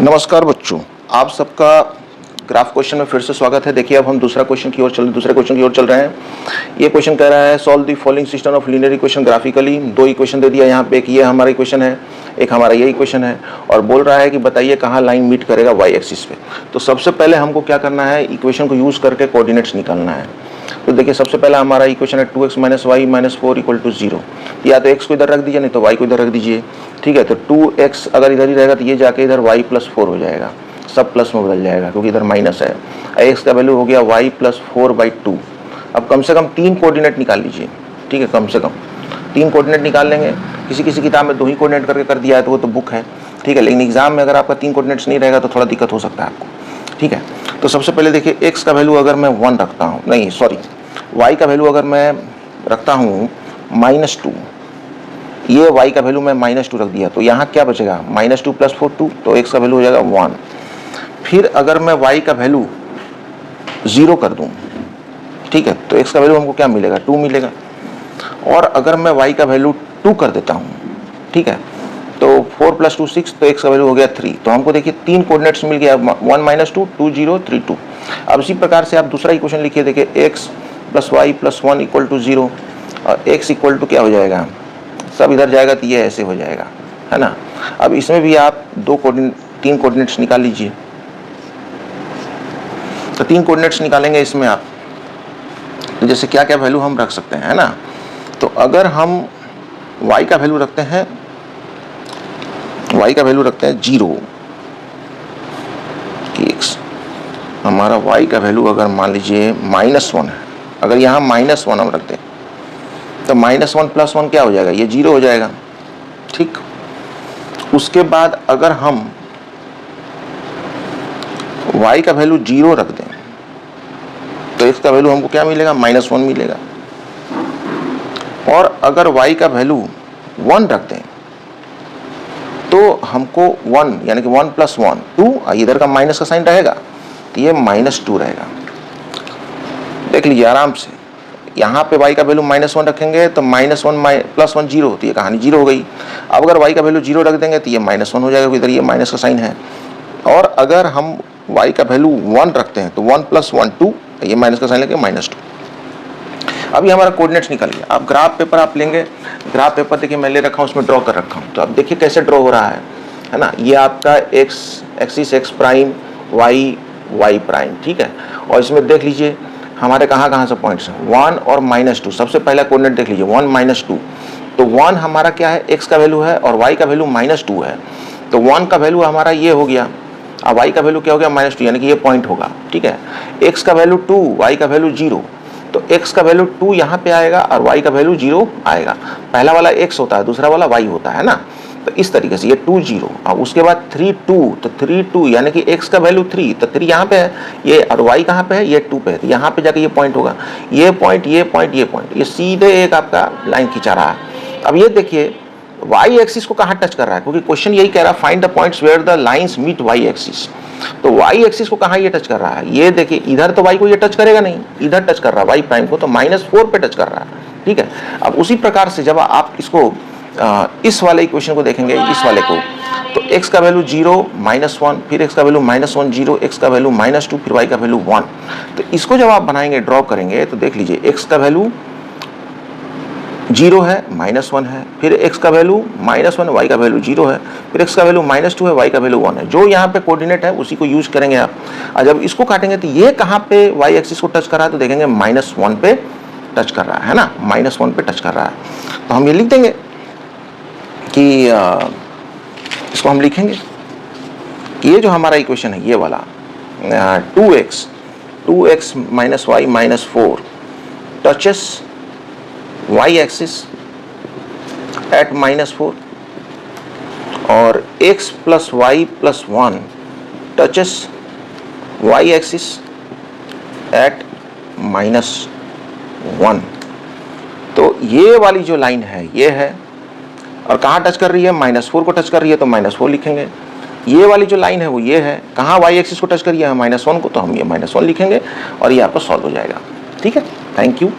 नमस्कार बच्चों, आप सबका ग्राफ क्वेश्चन में फिर से स्वागत है। देखिए अब हम दूसरे क्वेश्चन की ओर चल रहे हैं। ये क्वेश्चन कह रहा है solve the following system of linear equation graphically. दो इक्वेशन दे दिया यहाँ पे, एक ये हमारा इक्वेशन है, एक हमारा ये इक्वेशन है, और बोल रहा है कि बताइए कहाँ लाइन मीट करेगा वाई एक्सिस पे। तो सबसे पहले हमको क्या करना है, इक्वेशन को यूज करके कोऑर्डिनेट्स निकालना है। तो देखिए सबसे पहला हमारा इक्वेशन है 2x - y - 4 = 0। या तो x को इधर रख दीजिए, नहीं तो y को इधर रख दीजिए। ठीक है, तो 2x अगर इधर ही रहेगा तो ये जाके इधर y + 4 हो जाएगा, सब प्लस में बदल जाएगा क्योंकि इधर माइनस है। x का वैल्यू हो गया y + 4/2। अब कम से कम 3 कोऑर्डिनेट निकाल लीजिए। ठीक है, कम से कम 3 कोऑर्डिनेट निकाल लेंगे। किसी किताब में 2 ही कोऑर्डिनेट करके कर दिया है तो वो तो बुक है। ठीक है, लेकिन एग्जाम में अगर आपका 3 कोऑर्डिनेट्स नहीं रहेगा तो थोड़ा दिक्कत हो सकता है आपको। ठीक है, तो सबसे पहले देखिए x का वैल्यू अगर मैं 1 रखता हूँ, नहीं सॉरी, y का वैल्यू अगर मैं रखता हूँ -2, ये y का वैल्यू मैं -2 रख दिया तो यहाँ क्या बचेगा, -2 + 4 2, तो x का वैल्यू हो जाएगा 1। फिर अगर मैं y का वैल्यू 0 कर दूँ, ठीक है, तो x का वैल्यू हमको क्या मिलेगा, 2 मिलेगा। और अगर मैं y का वैल्यू 2 कर देता हूँ, ठीक है, तो 4 + 2 6, तो x का वैल्यू हो गया 3। तो हमको देखिए 3 कोऑर्डिनेट्स मिल गया, 1 - 2 2 0 3 2। अब इसी प्रकार से आप दूसरा इक्वेशन लिखिए। देखिए x + y + 1 = 0 और x = क्या हो जाएगा, सब इधर जाएगा तो ये ऐसे हो जाएगा, है ना। अब इसमें भी आप 3 कोऑर्डिनेट्स निकाल लीजिए। तो 3 कोऑर्डिनेट्स निकालेंगे इसमें आप, तो जैसे क्या क्या वैल्यू हम रख सकते हैं, है ना। तो अगर हम y का वैल्यू रखते हैं, y का वैल्यू रखते हैं 0 कि x हमारा y का वैल्यू अगर मान लीजिए -1 है, अगर यहाँ -1 हम रखते हैं तो -1 + 1 क्या हो जाएगा, ये 0 हो जाएगा। ठीक, उसके बाद अगर हम y का वैल्यू 0 रख दें तो x का वैल्यू हमको क्या मिलेगा, -1 मिलेगा। और अगर y का वैल्यू 1 रख दें तो हमको 1 यानी कि 1 + 1 2, इधर का माइनस का साइन रहेगा तो ये -2 रहेगा। देख लीजिए आराम से, यहाँ पे y का वैल्यू -1 रखेंगे तो -1 + 1 0, तो ये कहानी 0 हो गई। अब अगर y का वैल्यू 0 रख देंगे तो ये -1 हो जाएगा, इधर ये माइनस का साइन है। और अगर हम y का वैल्यू 1 रखते हैं तो 1 + 1 2, ये माइनस का साइन लेके -2। अभी हमारा कोऑर्डिनेट्स निकल गया। अब ग्राफ पेपर आप लेंगे, ग्राफ पेपर देखिए मैं ले रखा हूँ, उसमें ड्रॉ कर रखा हूँ। तो अब देखिए कैसे ड्रॉ हो रहा है ना। ये आपका x axis x prime, y prime, ठीक है। और इसमें देख लीजिए हमारे कहाँ से पॉइंट्स हैं, 1 और -2। सबसे पहला कोऑर्डिनेट देख लीजिए 1 - 2, तो 1 हमारा क्या है, x का वैल्यू है और y का वैल्यू -2 है। तो 1 का वैल्यू हमारा ये हो गया, अब y का वैल्यू क्या हो गया, -2, यानी कि ये पॉइंट होगा। ठीक है, x का वैल्यू 2, y का वैल्यू 0, तो x का वैल्यू 2 यहाँ पे आएगा और y का वैल्यू 0 आएगा। पहला वाला x होता है, दूसरा वाला y होता है ना। तो इस तरीके से ये 2 0, और उसके बाद 3 2, तो 3 2 यानी कि x का वैल्यू 3, तो 3 यहाँ पे है ये, और y कहाँ पे है, ये 2 पे है, तो यहाँ पे जाके ये पॉइंट होगा। ये पॉइंट ये पॉइंट ये पॉइंट, ये सीधे एक आपका लाइन खींचा रहा है। अब ये देखिए y एक्सिस को कहाँ टच कर रहा है, क्योंकि क्वेश्चन यही कह रहा है find the points where the lines meet y axis. तो y एक्सिस को कहाँ ये टच कर रहा है, ये देखिए इधर तो y को ये टच करेगा नहीं, इधर टच कर रहा है y प्राइम को, तो -4 पे टच कर रहा है। ठीक है, अब उसी प्रकार से जब आप इसको इस वाले इक्वेशन को देखेंगे, इस वाले को, तो x का वैल्यू 0 -1, फिर x का वैल्यू -1 0, x का वैल्यू -2, फिर y का वैल्यू 1। तो इसको जब आप बनाएंगे, ड्रॉ करेंगे, तो देख लीजिए x का वैल्यू 0 है, -1 है, फिर x का वैल्यू -1 है, y का वैल्यू 0 है, फिर x का वैल्यू -2 है, y का वैल्यू 1 है। जो यहाँ पे कोऑर्डिनेट है उसी को यूज करेंगे आप। और जब इसको काटेंगे तो ये कहाँ पे y एक्सिस को टच कर रहा है, तो देखेंगे -1 पे टच कर रहा है ना, -1 पे टच कर रहा है। तो हम ये लिख देंगे कि इसको हम लिखेंगे कि ये जो हमारा इक्वेशन है, ये वाला 2x - y - 4 touches y axis at -4, और x + y + 1 touches y axis at -1। तो ये वाली जो लाइन है ये है, और कहाँ टच कर रही है, -4 को टच कर रही है, तो -4 लिखेंगे। ये वाली जो लाइन है वो ये है, कहाँ y एक्सिस को टच कर रही है, -1 को, तो हम ये -1 लिखेंगे और ये आपका सॉल्व हो जाएगा। ठीक है, थैंक यू।